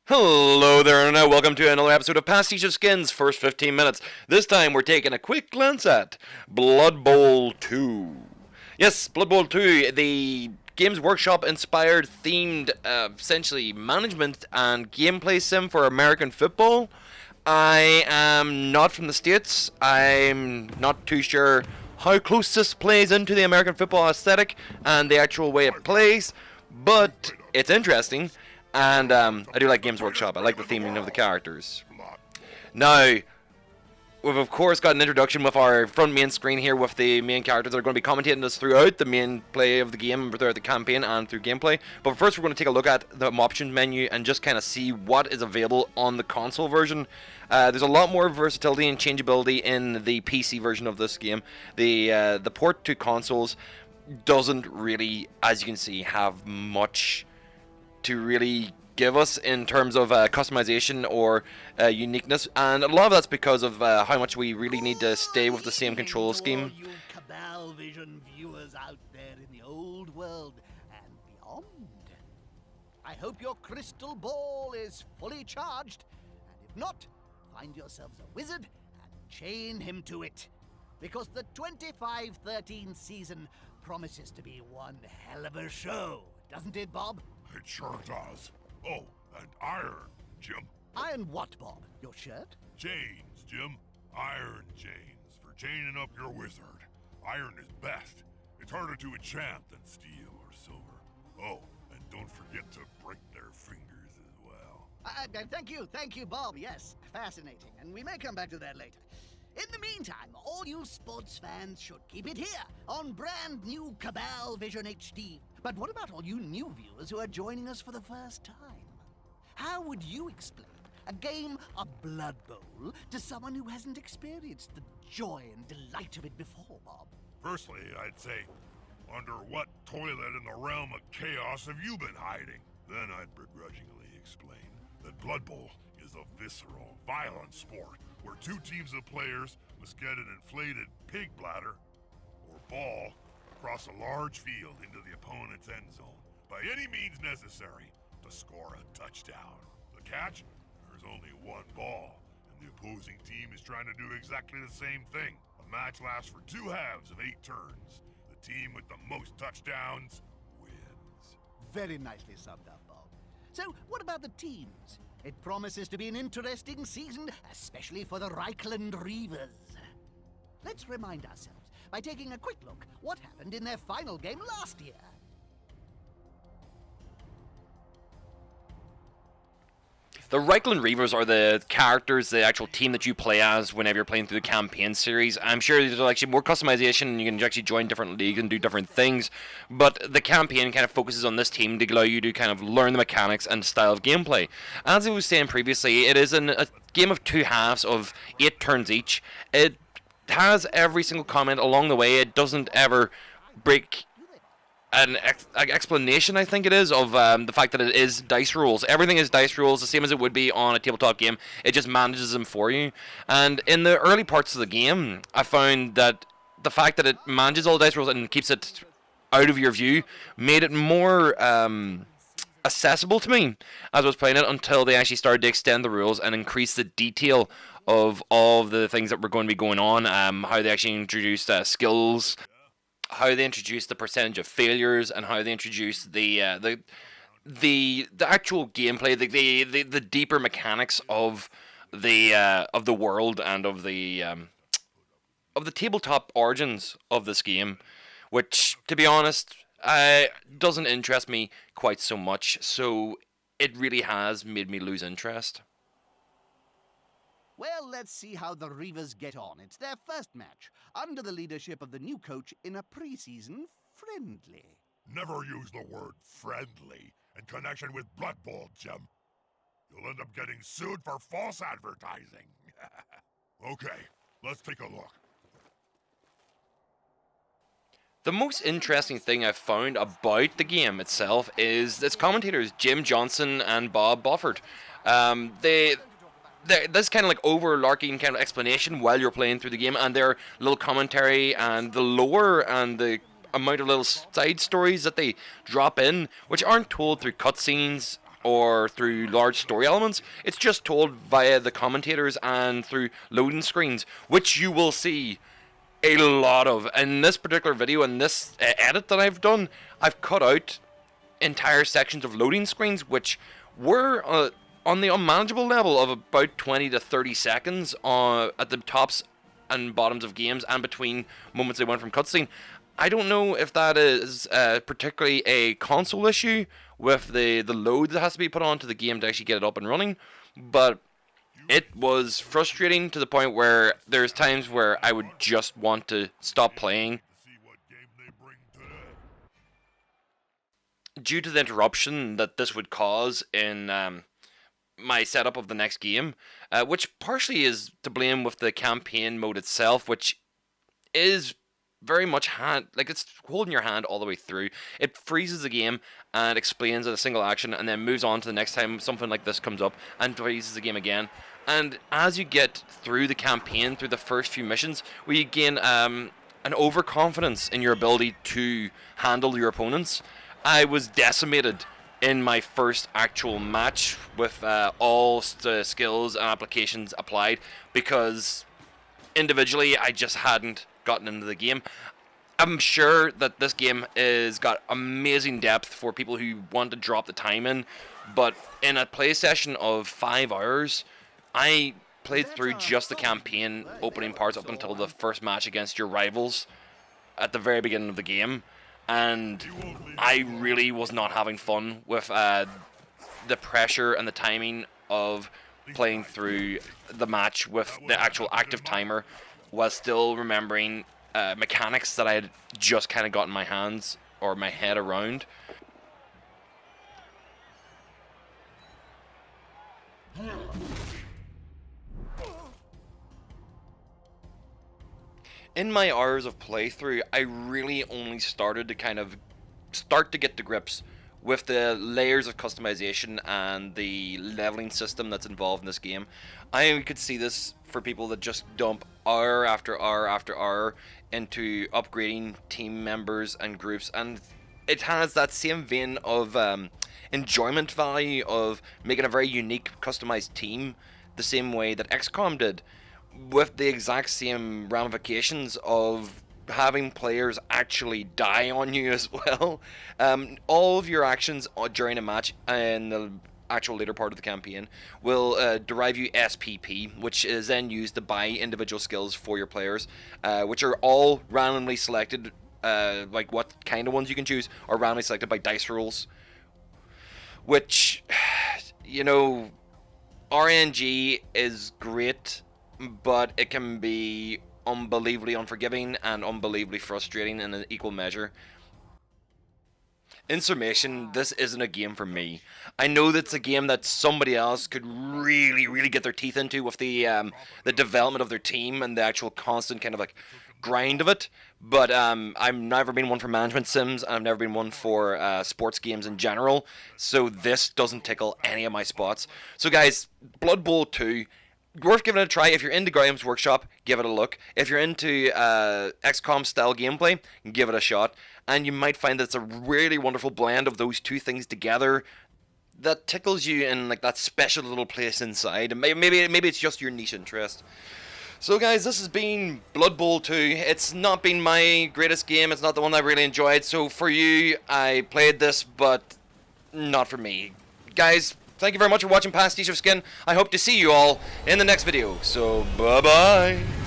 Hello there, and welcome to another episode of PasticheofSkin's First 15 Minutes. This time we're taking a quick glance at Blood Bowl 2. Yes, Blood Bowl 2, the Games Workshop inspired themed, essentially, management and gameplay sim for American football. I am not from the States. I'm not too sure how close this plays into the American football aesthetic and the actual way it plays, but it's interesting. And I do like Games Workshop. I like the theming of the characters. Now, we've of course got an introduction with our front main screen here with the main characters that are going to be commentating us throughout the main play of the game, throughout the campaign and through gameplay. But first we're going to take a look at the options menu and just kind of see what is available on the console version. There's a lot more versatility and changeability in the PC version of this game. The port to consoles doesn't really, as you can see, have much to really give us in terms of customization or uniqueness, and a lot of that's because of how much we really need to stay with the same control scheme. You Cabal Vision viewers out there in the old world and beyond, I hope your crystal ball is fully charged, and if not, find yourselves a wizard and chain him to it, because the 25-13 season promises to be one hell of a show, doesn't it, Bob? It sure does. Oh, and iron, Jim. Iron what, Bob? Your shirt? Chains, Jim. Iron chains for chaining up your wizard. Iron is best. It's harder to enchant than steel or silver. Oh, and don't forget to break their fingers as well. Thank you, Bob. Yes, fascinating. And we may come back to that later. In the meantime, all you sports fans should keep it here on brand new Cabal Vision HD. But what about all you new viewers who are joining us for the first time? How would you explain a game of Blood Bowl to someone who hasn't experienced the joy and delight of it before, Bob? Firstly, I'd say, under what toilet in the realm of chaos have you been hiding? Then I'd begrudgingly explain that Blood Bowl is a visceral, violent sport where two teams of players must get an inflated pig bladder or ball across a large field into the opponent's end zone by any means necessary to score a touchdown. The catch? There's only one ball, and the opposing team is trying to do exactly the same thing. The match lasts for 2 halves of 8 turns. The team with the most touchdowns wins. Very nicely summed up, Bob. So, what about the teams? It promises to be an interesting season, especially for the Reichland Reavers. Let's remind ourselves by taking a quick look what happened in their final game last year. The Reichland Reavers are the characters, the actual team that you play as whenever you're playing through the campaign series. I'm sure there's actually more customization, and you can actually join different leagues and do different things, but the campaign kind of focuses on this team to allow you to kind of learn the mechanics and style of gameplay. As I was saying previously, it is a game of 2 halves of 8 turns each. It has every single comment along the way. It doesn't ever break an explanation, I think it is, of the fact that it is dice rules. Everything is dice rules, the same as it would be on a tabletop game. It just manages them for you. And in the early parts of the game, I found that the fact that it manages all the dice rules and keeps it out of your view made it more accessible to me as I was playing it, until they actually started to extend the rules and increase the detail of all of the things that were going to be going on, how they actually introduced skills, how they introduced the percentage of failures, and how they introduced the actual gameplay, the deeper mechanics of the world and of the tabletop origins of this game, which, to be honest, doesn't interest me quite so much. So it really has made me lose interest. Well, let's see how the Reavers get on. It's their first match, under the leadership of the new coach in a preseason friendly. Never use the word friendly in connection with Blood Bowl, Jim. You'll end up getting sued for false advertising. Okay, let's take a look. The most interesting thing I've found about the game itself is its commentators, Jim Johnson and Bob Bufford. This kind of like overarching kind of explanation while you're playing through the game, and their little commentary and the lore and the amount of little side stories that they drop in, which aren't told through cutscenes or through large story elements. It's just told via the commentators and through loading screens, which you will see a lot of. In this particular video, in this edit that I've done, I've cut out entire sections of loading screens, which were on the unmanageable level of about 20 to 30 seconds at the tops and bottoms of games, and between moments they went from cutscene. I don't know if that is particularly a console issue with the load that has to be put onto the game to actually get it up and running, but it was frustrating to the point where there's times where I would just want to stop playing due to the interruption that this would cause in my setup of the next game, which partially is to blame with the campaign mode itself, which is very much it's holding your hand all the way through. It freezes the game and explains in a single action, and then moves on to the next time something like this comes up, and freezes the game again. And as you get through the campaign, through the first few missions, we gain an overconfidence in your ability to handle your opponents. I was decimated in my first actual match with all skills and applications applied, because individually I just hadn't gotten into the game. I'm sure that this game is got amazing depth for people who want to drop the time in, but in a play session of 5 hours, I played through just the campaign opening parts up until the first match against your rivals at the very beginning of the game, and I really was not having fun with the pressure and the timing of playing through the match with the actual active timer, while still remembering mechanics that I had just kind of gotten my hands or my head around. In my hours of playthrough, I really only started to get to grips with the layers of customization and the leveling system that's involved in this game. I could see this for people that just dump hour after hour after hour into upgrading team members and groups, and it has that same vein of enjoyment value of making a very unique customized team, the same way that XCOM did, with the exact same ramifications of having players actually die on you as well. All of your actions during a match in the actual later part of the campaign will derive you SPP, which is then used to buy individual skills for your players, which are all randomly selected, like what kind of ones you can choose are randomly selected by dice rolls, which, you know, RNG is great, but it can be unbelievably unforgiving and unbelievably frustrating in an equal measure. In summation, this isn't a game for me. I know that's a game that somebody else could really get their teeth into with the development of their team and the actual constant kind of like grind of it, but I've never been one for management sims, and I've never been one for sports games in general, so this doesn't tickle any of my spots. So guys, Blood Bowl 2, worth giving it a try. If you're into Games Workshop, give it a look. If you're into XCOM style gameplay, give it a shot, and you might find that it's a really wonderful blend of those two things together that tickles you in like that special little place inside, and maybe it's just your niche interest. So guys, this has been Blood Bowl 2. It's not been my greatest game, it's not the one I really enjoyed, so for you, I played this, but not for me. Guys, thank you very much for watching Pastiche of Skin. I hope to see you all in the next video, so bye-bye.